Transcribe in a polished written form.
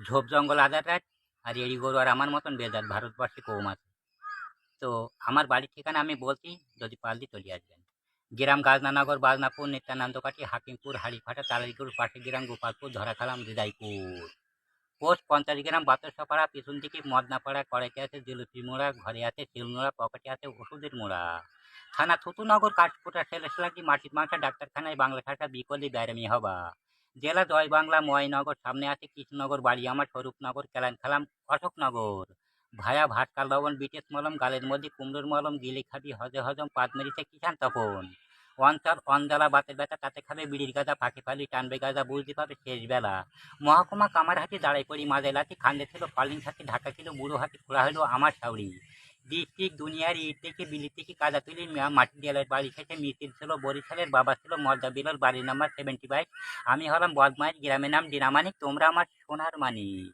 ঝোপ জঙ্গল আদার রাত, আর এড়ি গরু আর আমার মতন বেজাত ভারতবর্ষে কম আছে। তো আমার বাড়ির ঠিকানা আমি বলছি, যদি পারলি চলে আসবেন। গ্রাম গাজনানগর, বাজনাপুর, নিত্যানন্দকাঠি, হাকিমপুর, হাড়িফাটা, তালাইগুড়, পাশের গ্রাম গোপালপুর, ধরাখালাম, হৃদয়পুর। পোস্ট 50 গ্রাম, বাতাসাপাড়া, পিছন দিকে মদনাপাড়া, কড়াইতে আছে জিলিপি মোড়া, ঘরে আছে শিল মোড়া, পকেটে আছে ওষুধের মোড়া। থানা থুতুনগর, কাঠপুরা, সেলেসলাটি, মাটির মাংসা, ডাক্তারখানায় বাংলা খাটা, বিকলি ব্যারামি হবা। জেলা জয় বাংলা, ময়নগর, সামনে আছে কৃষ্ণনগর, বাড়ি আমার স্বরূপনগর, কেলান খালাম, অশোকনগর। ভায়া ভাটকাল লবণ, বিটেশ মলম, গালের মধ্যে কুমড়োর মলম, গিলি খাবি হজে হজম, পাত মেরিছে কিষান তপন। অঞ্চল অঞ্জলা, বাতের ব্যথা তাতে খাবে বিড়ির গাঁজা, ফাঁকে ফালি টানবে গাঁজা, বুঝতে পারবে শেষ বেলা। মহকুমা কামারহাটি, দাঁড়াই পড়ি মাঝে লাঠি, খান্দে ছিল পালিং ছাতি, ঢাকা ছিল বুড়ো হাতি, খোলা হলো আমার শাউরি। ডিস্ট্রিক্ট দুনিয়ার ইট থেকে বিলি থেকে কাদা তুলি, মাটি দেয়ালের বাড়ি শেষে মিছিল ছিল বরিশালের, বাবা ছিল মর্দা বিলাল, বাড়ির নাম্বার 75। আমি হলাম বদমাইশ, গ্রামের নাম ডিনামানিক, তোমরা আমার সোনার মানিক।